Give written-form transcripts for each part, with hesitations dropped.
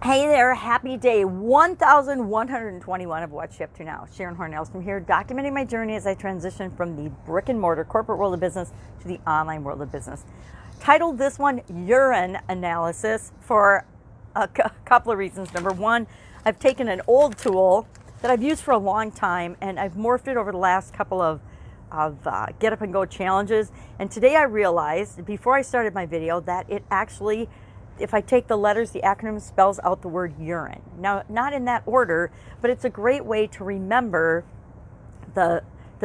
Hey there, happy day 1121 of What's She Up To Now. Sharon Horne-Ellstrom here, documenting my journey as I transition from the brick and mortar corporate world of business to the online world of business. Titled this one Urine Analysis for a couple of reasons. Number one, I've taken an old tool that I've used for a long time and I've morphed it over the last couple of get up and go challenges. And today I realized, before I started my video, that it actually, if I take the letters, the acronym spells out the word urine. Now, not in that order, but it's a great way to remember the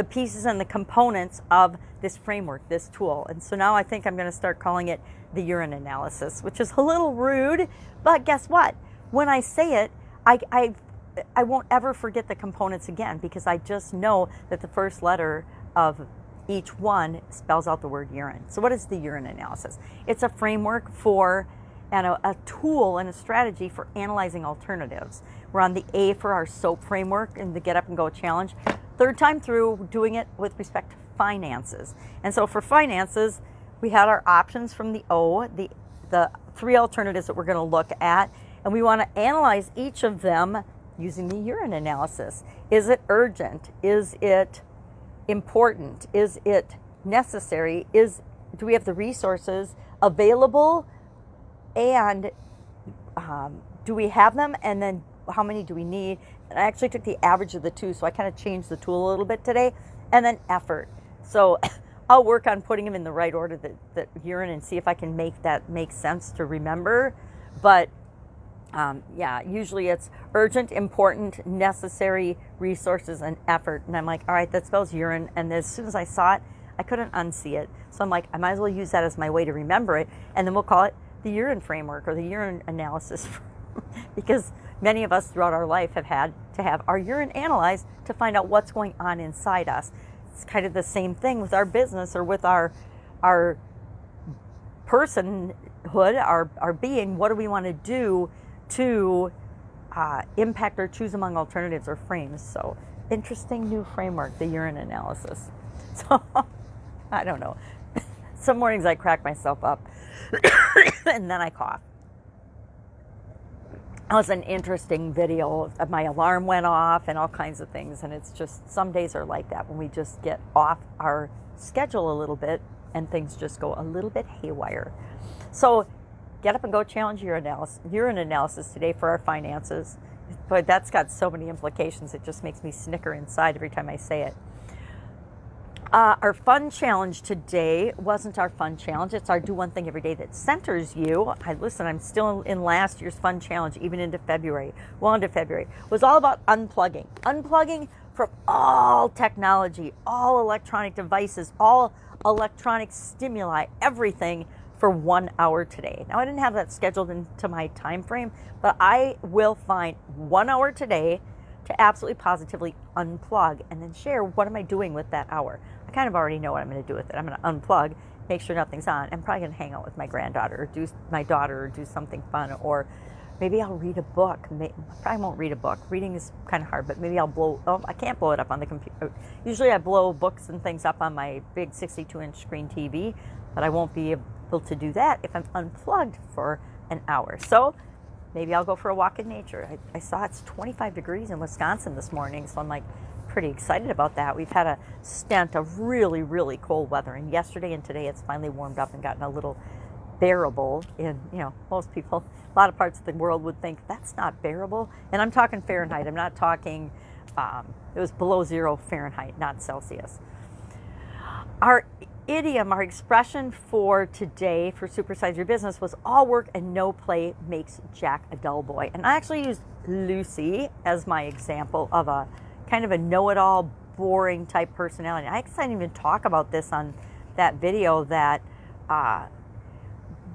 pieces and the components of this framework, this tool. And so now I think I'm going to start calling it the urine analysis, which is a little rude, but guess what? When I say it, I won't ever forget the components again, because I just know that the first letter of each one spells out the word urine. So what is the urine analysis? It's a framework for and a tool and a strategy for analyzing alternatives. We're on the A for our SOAP framework in the Get Up and Go challenge. Third time through doing it with respect to finances. And so for finances, we had our options from the O, the three alternatives that we're going to look at, and we want to analyze each of them using the urine analysis. Is it urgent? Is it important? Is it necessary? Do we have the resources available? And do we have them? And then how many do we need? And I actually took the average of the two, so I kind of changed the tool a little bit today. And then effort. So I'll work on putting them in the right order, that urine, and see if I can make that make sense to remember. But yeah, usually it's urgent, important, necessary, resources, and effort. And I'm like, all right, that spells urine. And as soon as I saw it, I couldn't unsee it. So I'm like, I might as well use that as my way to remember it. And then we'll call it the urine framework or the urine analysis, because many of us throughout our life have had to have our urine analyzed to find out what's going on inside us. It's kind of the same thing with our business or with our personhood, our being. What do we want to do to impact or choose among alternatives or frames? So interesting new framework, the urine analysis. So I don't know. Some mornings I crack myself up and then I cough. That was an interesting video. My alarm went off and all kinds of things. And it's just, some days are like that when we just get off our schedule a little bit and things just go a little bit haywire. So Get Up and Go challenge urine analysis today for our finances. But that's got so many implications. It just makes me snicker inside every time I say it. Our fun challenge today wasn't our fun challenge. It's our do one thing every day that centers you. Listen, I'm still in last year's fun challenge, even into February. Well, into February. It was all about unplugging. Unplugging from all technology, all electronic devices, all electronic stimuli, everything for 1 hour today. Now, I didn't have that scheduled into my time frame, but I will find 1 hour today to absolutely positively unplug and then share what am I doing with that hour. I kind of already know what I'm going to do with it. I'm going to unplug, make sure nothing's on. I'm probably going to hang out with my granddaughter or do something fun, or maybe I'll read a book. I probably won't read a book. Reading is kind of hard, but maybe I can't blow it up on the computer. Usually I blow books and things up on my big 62-inch screen TV, but I won't be able to do that if I'm unplugged for an hour. So maybe I'll go for a walk in nature. I saw it's 25 degrees in Wisconsin this morning, so I'm like pretty excited about that. We've had a stint of really, really cold weather, and yesterday and today it's finally warmed up and gotten a little bearable. And most people, a lot of parts of the world would think that's not bearable. And I'm talking Fahrenheit. I'm not talking, it was below 0 Fahrenheit, not Celsius. Our idiom, our expression for today for Supersize Your Business was all work and no play makes Jack a dull boy. And I actually used Lucy as my example of a kind of a know-it-all, boring type personality. I didn't even talk about this on that video, that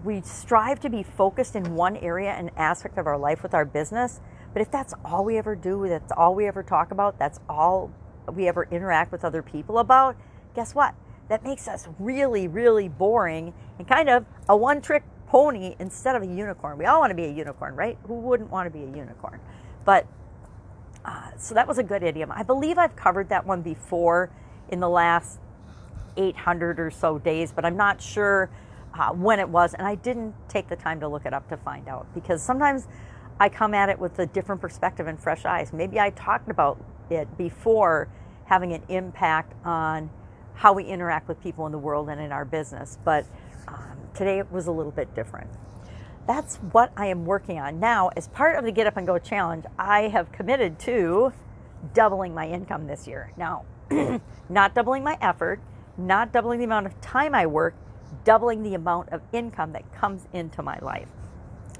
we strive to be focused in one area and aspect of our life with our business. But if that's all we ever do, that's all we ever talk about, that's all we ever interact with other people about, guess what? That makes us really, really boring and kind of a one-trick pony instead of a unicorn. We all want to be a unicorn, right? Who wouldn't want to be a unicorn? But so that was a good idiom. I believe I've covered that one before in the last 800 or so days, but I'm not sure when it was, and I didn't take the time to look it up to find out, because sometimes I come at it with a different perspective and fresh eyes. Maybe I talked about it before having an impact on how we interact with people in the world and in our business, but today it was a little bit different. That's what I am working on. Now, as part of the Get Up and Go Challenge, I have committed to doubling my income this year. Now, not doubling my effort, not doubling the amount of time I work, doubling the amount of income that comes into my life.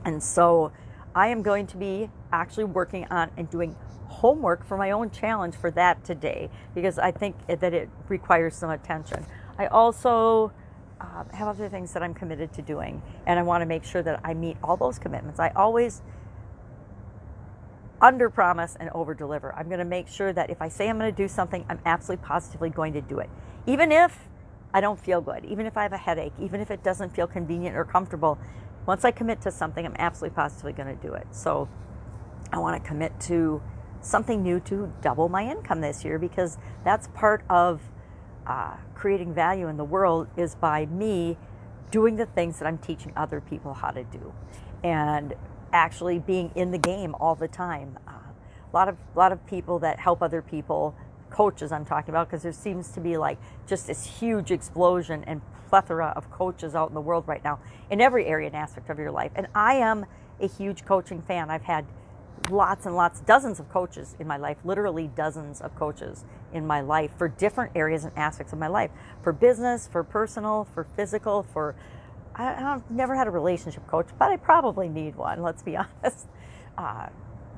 And so I am going to be actually working on and doing homework for my own challenge for that today, because I think that it requires some attention. I also have other things that I'm committed to doing, and I want to make sure that I meet all those commitments. I always under promise and over deliver. I'm going to make sure that if I say I'm going to do something, I'm absolutely positively going to do it. Even if I don't feel good, even if I have a headache, even if it doesn't feel convenient or comfortable, once I commit to something, I'm absolutely positively going to do it. So I want to commit to something new to double my income this year, because that's part of creating value in the world, is by me doing the things that I'm teaching other people how to do, and actually being in the game all the time. A lot of people that help other people, coaches I'm talking about, because there seems to be like just this huge explosion and plethora of coaches out in the world right now in every area and aspect of your life. And I am a huge coaching fan. I've had lots and lots, dozens of coaches in my life, literally dozens of coaches in my life for different areas and aspects of my life, for business, for personal, for physical, for, I've never had a relationship coach, but I probably need one, let's be honest.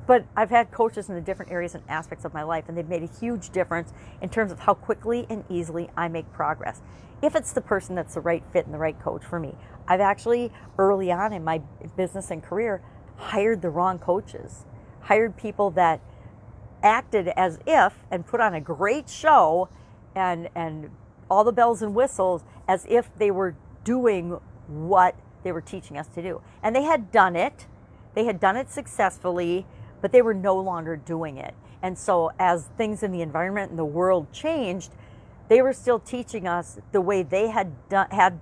But I've had coaches in the different areas and aspects of my life, and they've made a huge difference in terms of how quickly and easily I make progress, if it's the person that's the right fit and the right coach for me. I've actually, early on in my business and career, hired the wrong coaches, hired people that acted as if, and put on a great show and all the bells and whistles, as if they were doing what they were teaching us to do. And they had done it successfully, but they were no longer doing it. And so as things in the environment and the world changed, they were still teaching us the way they had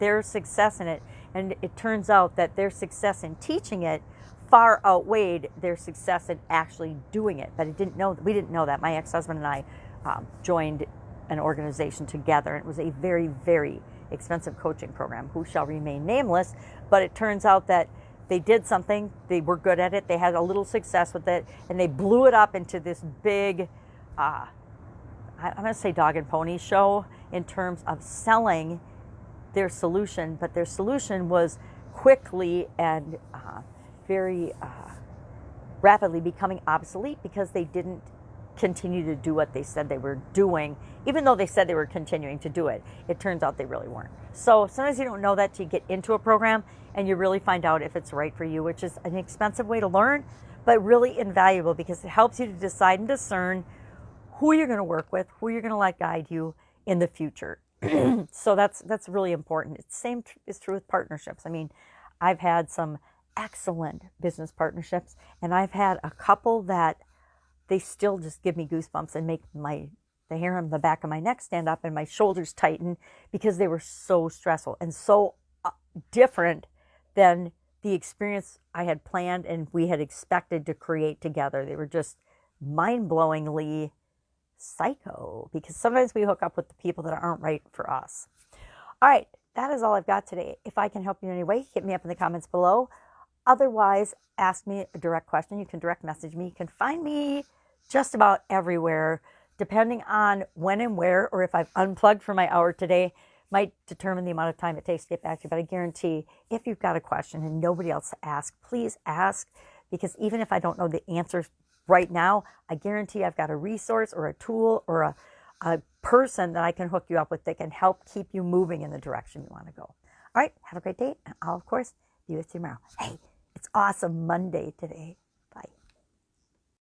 their success in it. And it turns out that their success in teaching it far outweighed their success in actually doing it. But we didn't know that. My ex-husband and I joined an organization together. And it was a very, very expensive coaching program, who shall remain nameless. But it turns out that they did something, they were good at it, they had a little success with it, and they blew it up into this big, I'm going to say dog and pony show in terms of selling their solution. But their solution was quickly and very rapidly becoming obsolete, because they didn't continue to do what they said they were doing, even though they said they were continuing to do it. It turns out they really weren't. So sometimes you don't know that till you get into a program and you really find out if it's right for you, which is an expensive way to learn, but really invaluable, because it helps you to decide and discern who you're going to work with, who you're going to let guide you in the future. So that's really important. It's same is true with partnerships. I mean, I've had some excellent business partnerships, and I've had a couple that they still just give me goosebumps and make the hair on the back of my neck stand up and my shoulders tighten, because they were so stressful and so different than the experience I had planned and we had expected to create together. They were just mind-blowingly psycho, because sometimes we hook up with the people that aren't right for us. All right, that is all I've got today. If I can help you in any way, hit me up in the comments below. Otherwise, ask me a direct question. You can direct message me. You can find me just about everywhere, depending on when and where, or if I've unplugged for my hour today, might determine the amount of time it takes to get back to you. But I guarantee, if you've got a question and nobody else to ask, please ask, because even if I don't know the answers right now, I guarantee I've got a resource or a tool or a person that I can hook you up with that can help keep you moving in the direction you want to go. All right, have a great day, and I'll, of course, be with you tomorrow. Hey, it's awesome Monday today.